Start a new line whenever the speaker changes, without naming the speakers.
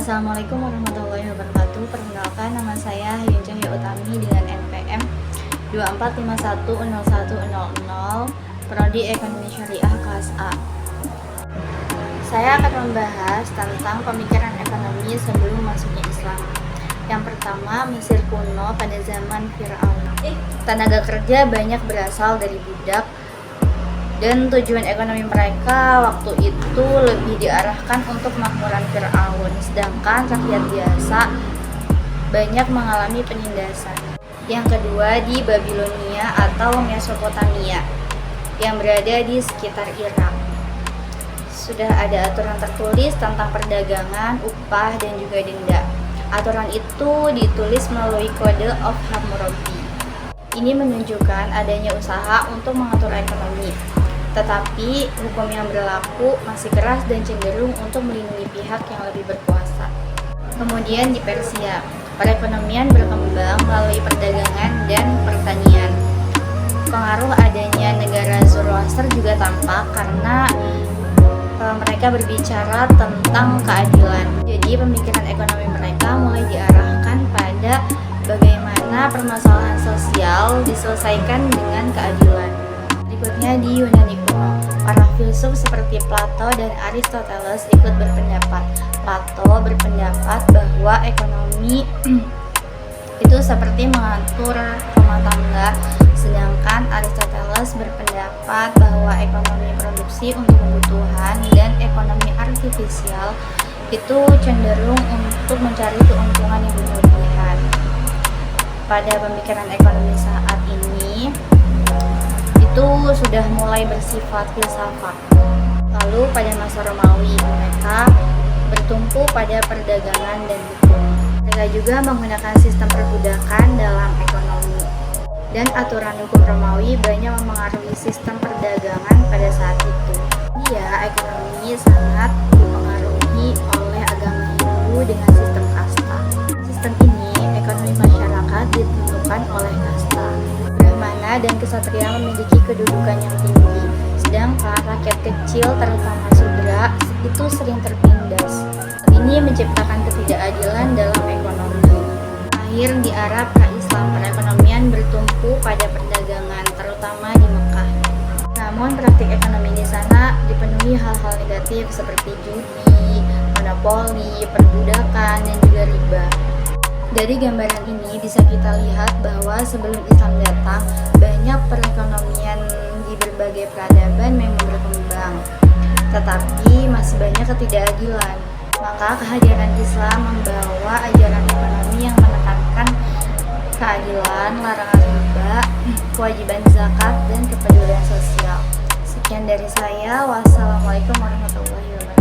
Assalamualaikum warahmatullahi wabarakatuh. Perkenalkan, nama saya Hayun Cahya Utami dengan NPM 24510100, Prodi Ekonomi Syariah kelas A. Saya akan membahas tentang pemikiran ekonomi sebelum masuknya Islam. Yang pertama, Mesir kuno pada zaman Firaun. Tenaga kerja banyak berasal dari budak, dan tujuan ekonomi mereka waktu itu lebih diarahkan untuk makmuran Firaun, sedangkan rakyat biasa banyak mengalami penindasan. Yang kedua, di Babilonia atau Mesopotamia yang berada di sekitar Irak. Sudah ada aturan tertulis tentang perdagangan, upah, dan juga denda. Aturan itu ditulis melalui Kode of Hammurabi. Ini menunjukkan adanya usaha untuk mengatur ekonomi. Tetapi hukum yang berlaku masih keras dan cenderung untuk melindungi pihak yang lebih berkuasa. Kemudian di Persia, perekonomian berkembang melalui perdagangan dan pertanian. Pengaruh adanya negara Zoroaster juga tampak karena mereka berbicara tentang keadilan. Jadi pemikiran ekonomi mereka mulai diarahkan pada bagaimana permasalahan sosial diselesaikan dengan keadilan. Berikutnya di Yunani kuno, para filsuf seperti Plato dan Aristoteles ikut berpendapat. Plato berpendapat bahwa ekonomi itu seperti mengatur rumah tangga, sedangkan Aristoteles berpendapat bahwa ekonomi produksi untuk kebutuhan dan ekonomi artifisial itu cenderung untuk mencari keuntungan yang berlebihan. Pada pemikiran ekonomi saat ini itu sudah mulai bersifat filsafat. Lalu pada masa Romawi, mereka bertumpu pada perdagangan dan hukum. Mereka juga menggunakan sistem perbudakan dalam ekonomi. Dan aturan hukum Romawi banyak memengaruhi sistem perdagangan pada saat itu. Ekonomi sangat dipengaruhi oleh agama Hindu dengan sistem kasta. Sistem ini, ekonomi masyarakat ditentukan oleh kasta. Brahmana dan kesatria memiliki kedudukan yang tinggi, sedangkan rakyat kecil terutama Sudra itu sering tertindas. Ini menciptakan ketidakadilan dalam ekonomi. Akhir di Arab pra-Islam, perekonomian bertumpu pada perdagangan, terutama di Mekah. Namun praktik ekonomi di sana dipenuhi hal-hal negatif seperti judi, monopoli, perbudakan, dan juga riba. Dari gambaran ini bisa kita lihat bahwa sebelum Islam datang, banyak perekonomian di berbagai peradaban memang berkembang, tetapi masih banyak ketidakadilan. Maka kehadiran Islam membawa ajaran ekonomi yang menekankan keadilan, larangan riba, kewajiban zakat, dan kepedulian sosial. Sekian dari saya. Wassalamualaikum warahmatullahi wabarakatuh.